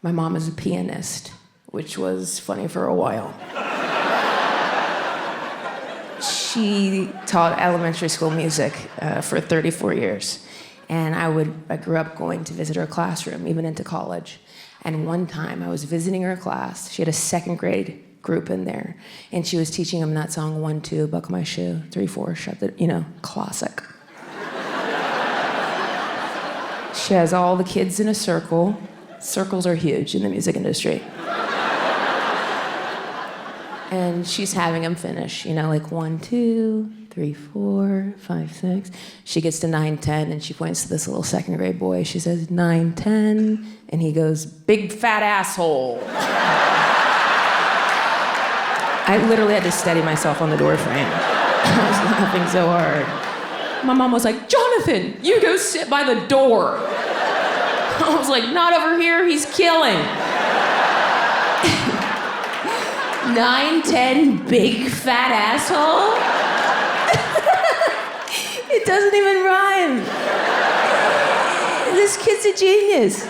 My mom is a pianist, which was funny for a while. She taught elementary school music for 34 years. And I grew up going to visit her classroom, even into college. And one time I was visiting her class. She had a second grade group in there. And she was teaching them that song, 1, 2, buckle my shoe, 3, 4, shut the, classic. She has all the kids in a circle. Circles are huge in the music industry. And she's having them finish, like 1, 2, 3, 4, 5, 6. She gets to 9, 10, and she points to this little second grade boy. She says, 9, 10, and he goes, big fat asshole. I literally had to steady myself on the door frame. I was laughing so hard. My mom was like, Jonathan, you go sit by the door. I was like, not over here, he's killing. 9, 10, big fat asshole? It doesn't even rhyme. This kid's a genius.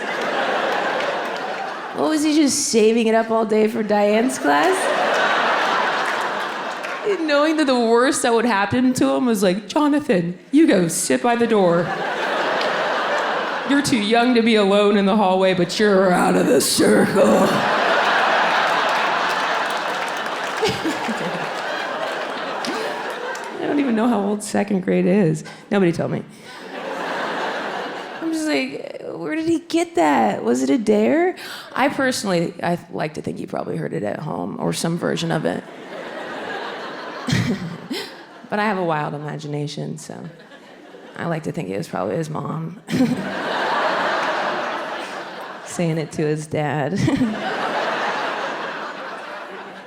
What was he just saving it up all day for Diane's class? And knowing that the worst that would happen to him was like, Jonathan, you go sit by the door. You're too young to be alone in the hallway, but you're out of the circle. I don't even know how old second grade is. Nobody told me. I'm just like, where did he get that? Was it a dare? I like to think he probably heard it at home or some version of it. But I have a wild imagination, so I like to think it was probably his mom saying it to his dad.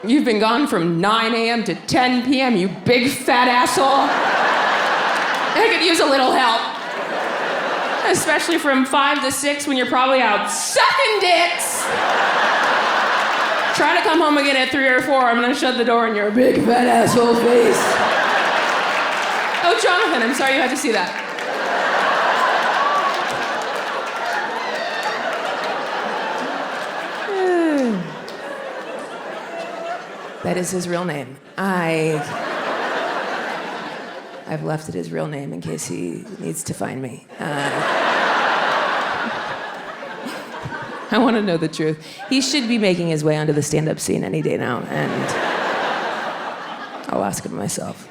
You've been gone from 9 a.m. to 10 p.m., you big fat asshole. I could use a little help. Especially from 5 to 6 when you're probably out sucking dicks. Try to come home again at 3 or 4, I'm gonna shut the door in your big fat asshole face. Oh, Jonathan, I'm sorry you had to see that. That is his real name. I've left it his real name in case he needs to find me. I want to know the truth. He should be making his way onto the stand-up scene any day now, and I'll ask him myself.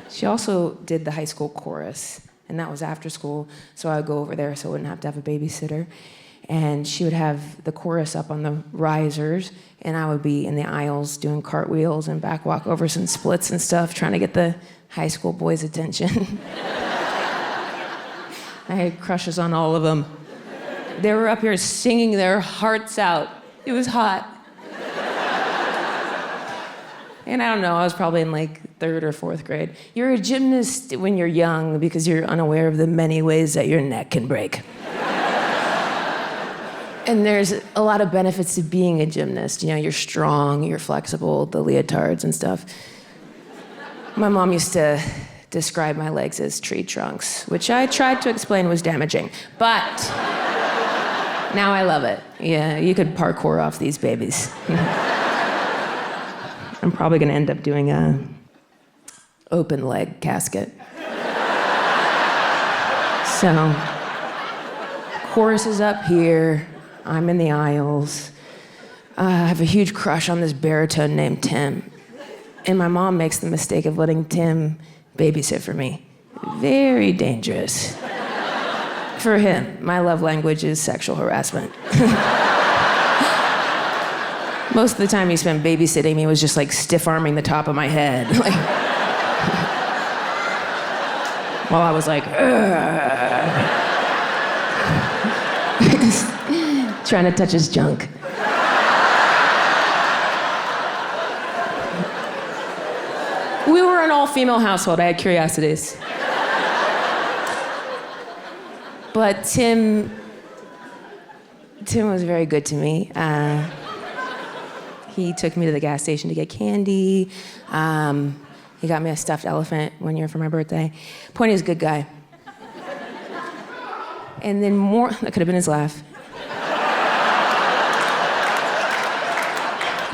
She also did the high school chorus, and that was after school, so I would go over there so I wouldn't have to have a babysitter. And she would have the chorus up on the risers, and I would be in the aisles doing cartwheels and back walkovers and splits and stuff, trying to get the high school boys' attention. I had crushes on all of them. They were up here singing their hearts out. It was hot. And I don't know, I was probably in like 3rd or 4th grade. You're a gymnast when you're young because you're unaware of the many ways that your neck can break. And there's a lot of benefits to being a gymnast. You're strong, you're flexible, the leotards and stuff. My mom used to describe my legs as tree trunks, which I tried to explain was damaging. But now I love it. Yeah, you could parkour off these babies. I'm probably gonna end up doing a open leg casket. So, chorus is up here. I'm in the aisles. I have a huge crush on this baritone named Tim. And my mom makes the mistake of letting Tim babysit for me. Very dangerous. For him, my love language is sexual harassment. Most of the time he spent babysitting me was just like stiff-arming the top of my head. While I was like, trying to touch his junk. We were an all-female household. I had curiosities. But Tim was very good to me. He took me to the gas station to get candy. He got me a stuffed elephant one year for my birthday. Point is, good guy. And then that could have been his laugh.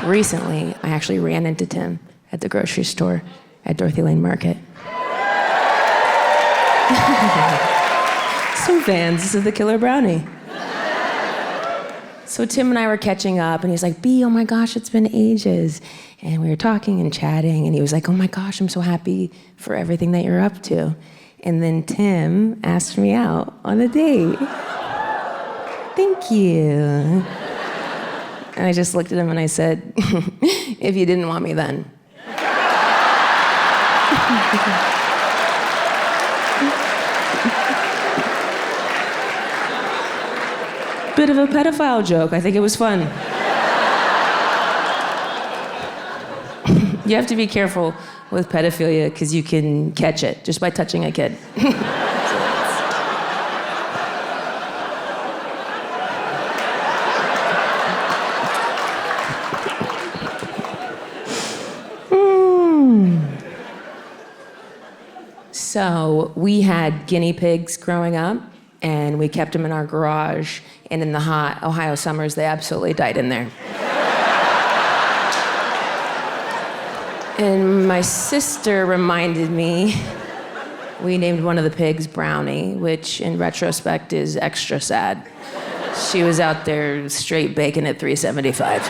Recently, I actually ran into Tim at the grocery store at Dorothy Lane Market. Some fans of the Killer Brownie. So Tim and I were catching up, and he's like, B, oh my gosh, it's been ages. And we were talking and chatting, and he was like, oh my gosh, I'm so happy for everything that you're up to. And then Tim asked me out on a date. Thank you. And I just looked at him and I said, if you didn't want me then. Bit of a pedophile joke. I think it was fun. You have to be careful with pedophilia because you can catch it just by touching a kid. So we had guinea pigs growing up, and we kept them in our garage, and in the hot Ohio summers, they absolutely died in there. And my sister reminded me, we named one of the pigs Brownie, which in retrospect is extra sad. She was out there straight bacon at 375.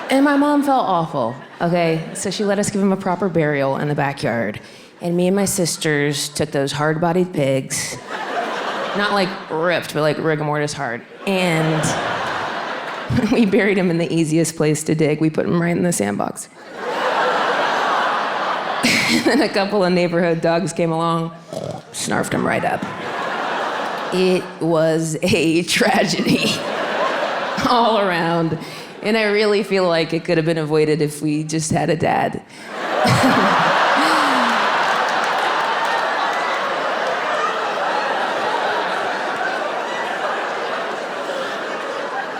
And my mom felt awful, okay? So she let us give him a proper burial in the backyard. And me and my sisters took those hard-bodied pigs, not like ripped, but like rigor mortis hard, and we buried him in the easiest place to dig. We put him right in the sandbox. And then a couple of neighborhood dogs came along, snarfed him right up. It was a tragedy all around. And I really feel like it could have been avoided if we just had a dad.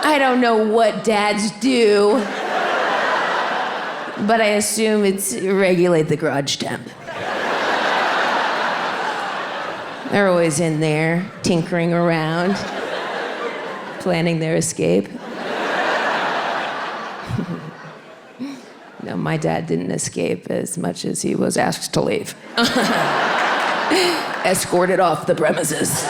I don't know what dads do, but I assume it's regulate the garage temp. They're always in there, tinkering around, planning their escape. No, my dad didn't escape as much as he was asked to leave. Escorted off the premises.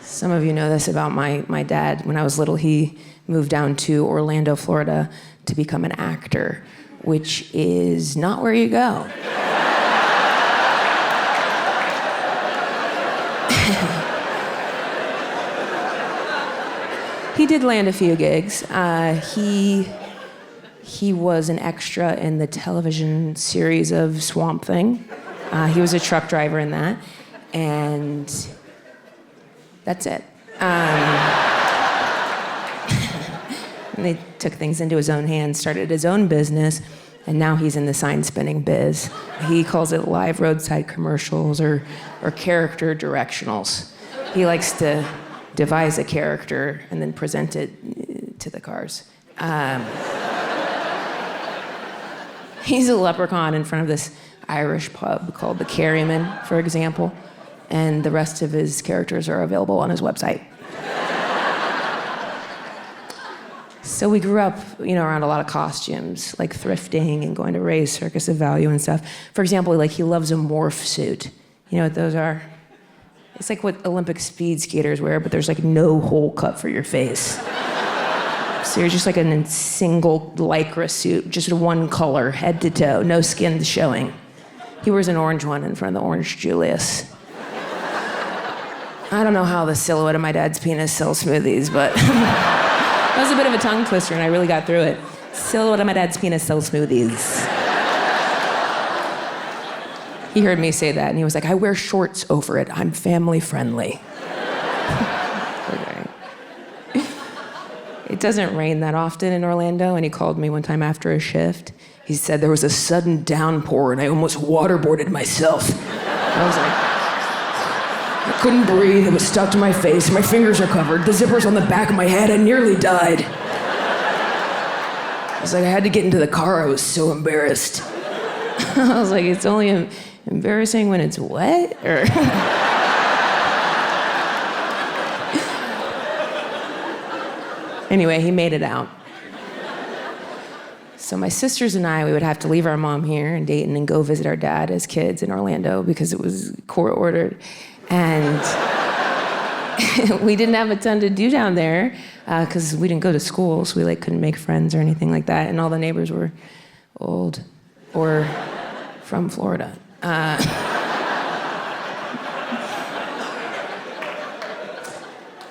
Some of you know this about my dad. When I was little, he moved down to Orlando, Florida to become an actor, which is not where you go. He did land a few gigs. He was an extra in the television series of Swamp Thing. He was a truck driver in that, and that's it. And they took things into his own hands, started his own business, and now he's in the sign spinning biz. He calls it live roadside commercials or character directionals. He likes to devise a character and then present it to the cars. He's a leprechaun in front of this Irish pub called the Carryman, for example, and the rest of his characters are available on his website. So we grew up, around a lot of costumes, like thrifting and going to Ray's Circus of Value and stuff. For example, like he loves a morph suit. You know what those are? It's like what Olympic speed skaters wear, but there's like no hole cut for your face. So you're just like in a single Lycra suit, just one color, head to toe, no skin showing. He wears an orange one in front of the Orange Julius. I don't know how the silhouette of my dad's penis sells smoothies, but that was a bit of a tongue twister, and I really got through it. Silhouette of my dad's penis sells smoothies. He heard me say that, and he was like, I wear shorts over it. I'm family friendly. Okay. It doesn't rain that often in Orlando, and he called me one time after a shift. He said there was a sudden downpour, and I almost waterboarded myself. I was like, I couldn't breathe. It was stuck to my face. My fingers are covered. The zipper's on the back of my head. I nearly died. I was like, I had to get into the car. I was so embarrassed. I was like, it's only embarrassing when it's wet? Or Anyway, he made it out. So my sisters and I, we would have to leave our mom here in Dayton and go visit our dad as kids in Orlando because it was court ordered. And we didn't have a ton to do down there because we didn't go to school, so we couldn't make friends or anything like that. And all the neighbors were old or from Florida.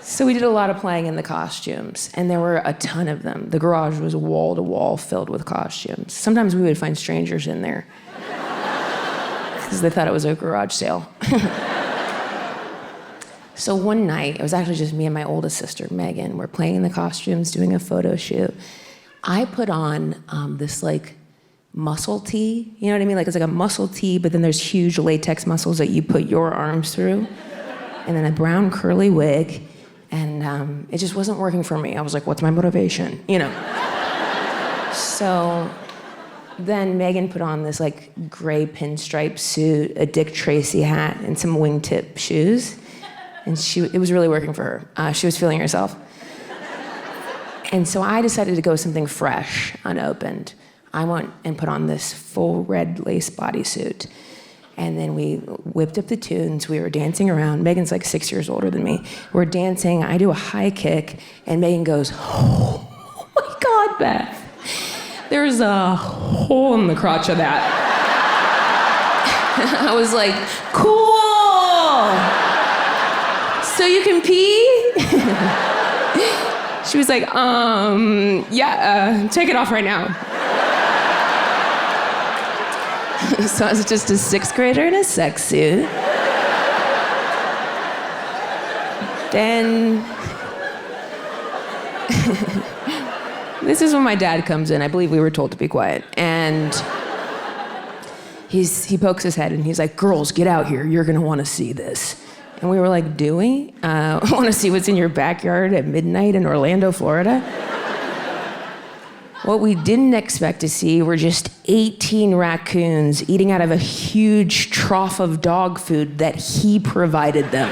So we did a lot of playing in the costumes, and there were a ton of them. The garage was wall to wall filled with costumes. Sometimes we would find strangers in there because they thought it was a garage sale. So one night, it was actually just me and my oldest sister, Megan. We're playing in the costumes, doing a photo shoot. I put on this muscle tee, you know what I mean? It's like a muscle tee, but then there's huge latex muscles that you put your arms through, and then a brown curly wig. And it just wasn't working for me. I was like, what's my motivation? So then Megan put on this gray pinstripe suit, a Dick Tracy hat, and some wingtip shoes. And it was really working for her. She was feeling herself. And so I decided to go with something fresh, unopened. I went and put on this full red lace bodysuit. And then we whipped up the tunes. We were dancing around. Megan's 6 years older than me. We're dancing. I do a high kick, and Megan goes, "Oh my God, Beth, there's a hole in the crotch of that." I was like, "Cool. So you can pee?" She was like, "Yeah, take it off right now." So I was just a sixth grader in a sex suit. Then, this is when my dad comes in. I believe we were told to be quiet. And he pokes his head and he's like, "Girls, get out here. You're gonna wanna see this." And we were like, "Do we? Wanna see what's in your backyard at midnight in Orlando, Florida?" What we didn't expect to see were just 18 raccoons eating out of a huge trough of dog food that he provided them.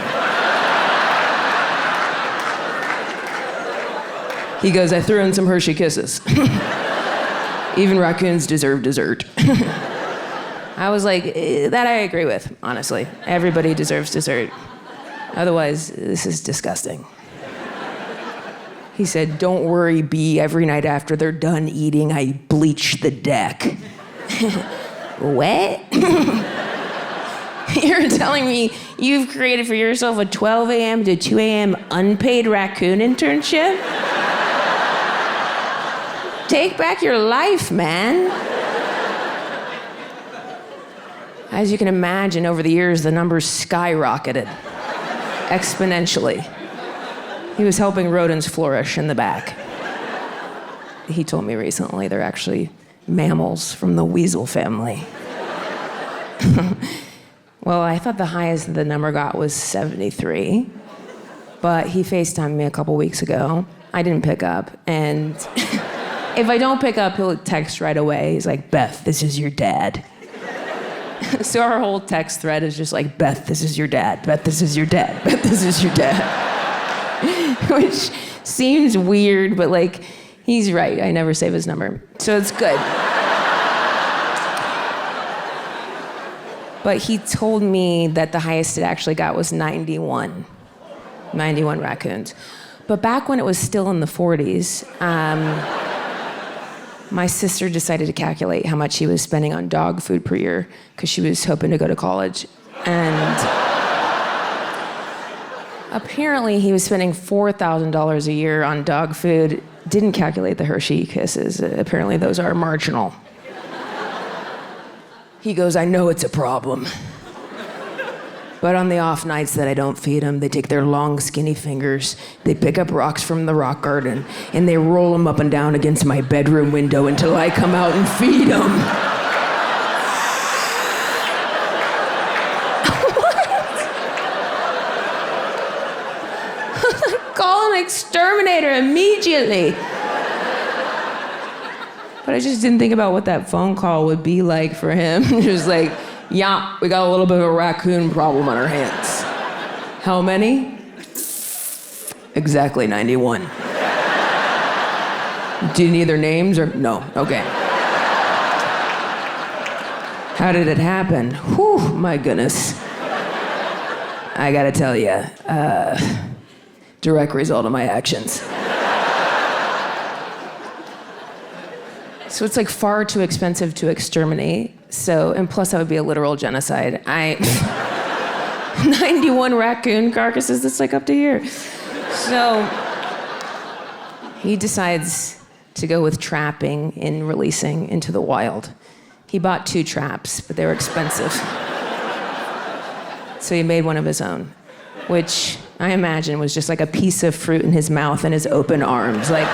He goes, "I threw in some Hershey Kisses. Even raccoons deserve dessert." I was like, that I agree with, honestly. Everybody deserves dessert. Otherwise, this is disgusting. He said, "Don't worry, B, every night after they're done eating, I bleach the deck." What? You're telling me you've created for yourself a 12 a.m. to 2 a.m. unpaid raccoon internship? Take back your life, man. As you can imagine, over the years, the numbers skyrocketed exponentially. He was helping rodents flourish in the back. He told me recently they're actually mammals from the weasel family. Well, I thought the highest the number got was 73, but he FaceTimed me a couple weeks ago. I didn't pick up, and if I don't pick up, he'll text right away. He's like, "Beth, this is your dad." So our whole text thread is just like, "Beth, this is your dad. Beth, this is your dad. Beth, this is your dad." Which seems weird, but he's right. I never save his number, so it's good. But he told me that the highest it actually got was 91 raccoons. But back when it was still in the 40s, my sister decided to calculate how much he was spending on dog food per year because she was hoping to go to college. And apparently he was spending $4,000 a year on dog food. Didn't calculate the Hershey Kisses. Apparently those are marginal. He goes, "I know it's a problem. But on the off nights that I don't feed them, they take their long, skinny fingers, they pick up rocks from the rock garden, and they roll them up and down against my bedroom window until I come out and feed them." Call an exterminator immediately. But I just didn't think about what that phone call would be like for him. Just like, "Yeah, we got a little bit of a raccoon problem on our hands." "How many?" "Exactly 91. Do you need their names or no? Okay. How did it happen? Whew, my goodness. I gotta tell you, direct result of my actions. So it's like far too expensive to exterminate. So, and plus that would be a literal genocide. 91 raccoon carcasses, that's like up to here. So he decides to go with trapping and releasing into the wild. He bought 2 traps, but they were expensive. So he made one of his own, which I imagine was just like a piece of fruit in his mouth and his open arms. Like,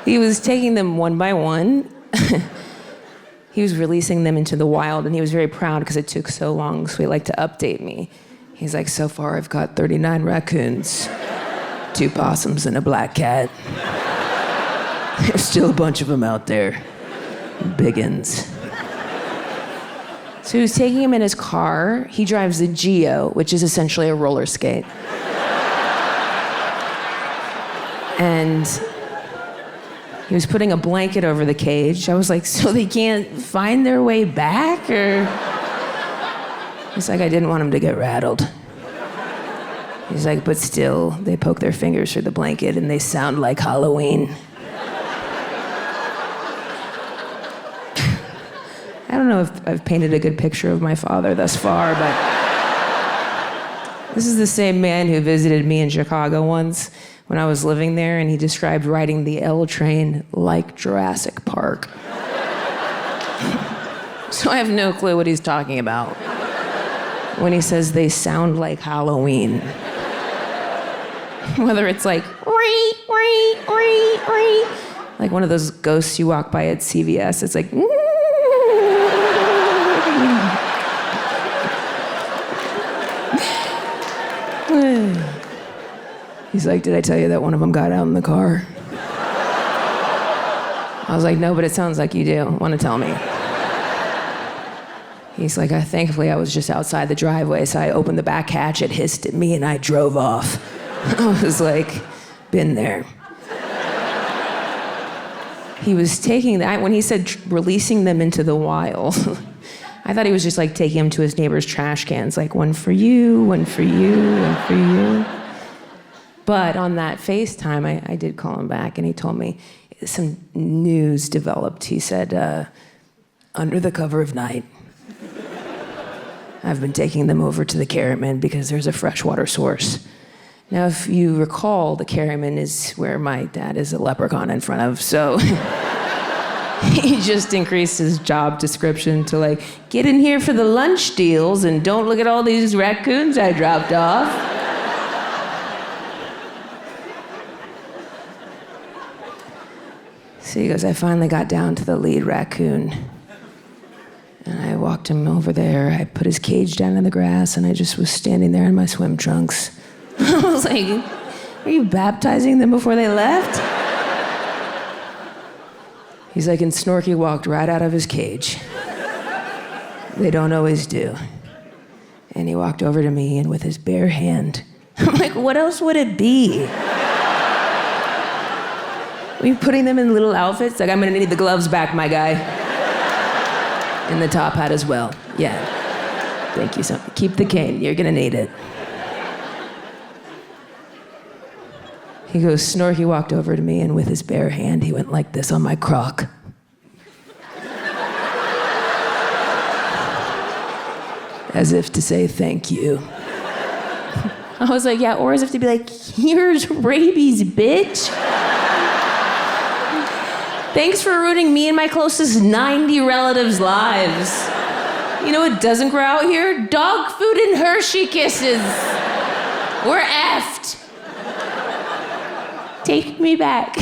he was taking them one by one. He was releasing them into the wild, and he was very proud because it took so long, so he liked to update me. He's like, so far I've got 39 raccoons, 2 possums, and a black cat. There's still a bunch of them out there. Biggins. So he was taking him in his car. He drives a Geo, which is essentially a roller skate. And he was putting a blanket over the cage. I was like, so they can't find their way back? Or he's like, I didn't want him to get rattled. He's like, but still, they poke their fingers through the blanket and they sound like Halloween. I don't know if I've painted a good picture of my father thus far, but this is the same man who visited me in Chicago once when I was living there, and he described riding the L train like Jurassic Park. So I have no clue what he's talking about when he says they sound like Halloween. Whether it's like, wee, wee, wee, wee, like one of those ghosts you walk by at CVS, it's like, he's like, did I tell you that one of them got out in the car? I was like, no, but it sounds like you do. Want to tell me? He's like, thankfully I was just outside the driveway, so I opened the back hatch, it hissed at me, and I drove off. I was like, been there. He was taking that, when he said releasing them into the wild, I thought he was just like taking them to his neighbor's trash cans, like one for you, one for you, one for you. But on that FaceTime, I did call him back, and he told me some news developed. He said, under the cover of night, I've been taking them over to the Carryman because there's a freshwater source. Now, if you recall, the Carryman is where my dad is a leprechaun in front of, so he just increased his job description to like, get in here for the lunch deals and don't look at all these raccoons I dropped off. So he goes, I finally got down to the lead raccoon. And I walked him over there. I put his cage down in the grass, and I just was standing there in my swim trunks. I was like, are you baptizing them before they left? He's like, and Snorky walked right out of his cage. They don't always do. And he walked over to me, and with his bare hand, I'm like, what else would it be? Are you putting them in little outfits? Like, I'm gonna need the gloves back, my guy. And the top hat as well. Yeah. Thank you so much. Keep the cane, you're gonna need it. He goes, Snorky walked over to me, and with his bare hand, he went like this on my crock. As if to say thank you. I was like, yeah, or as if to be like, here's rabies, bitch. Thanks for ruining me and my closest 90 relatives' lives. You know what doesn't grow out here? Dog food and Hershey kisses. We're effed. Take me back.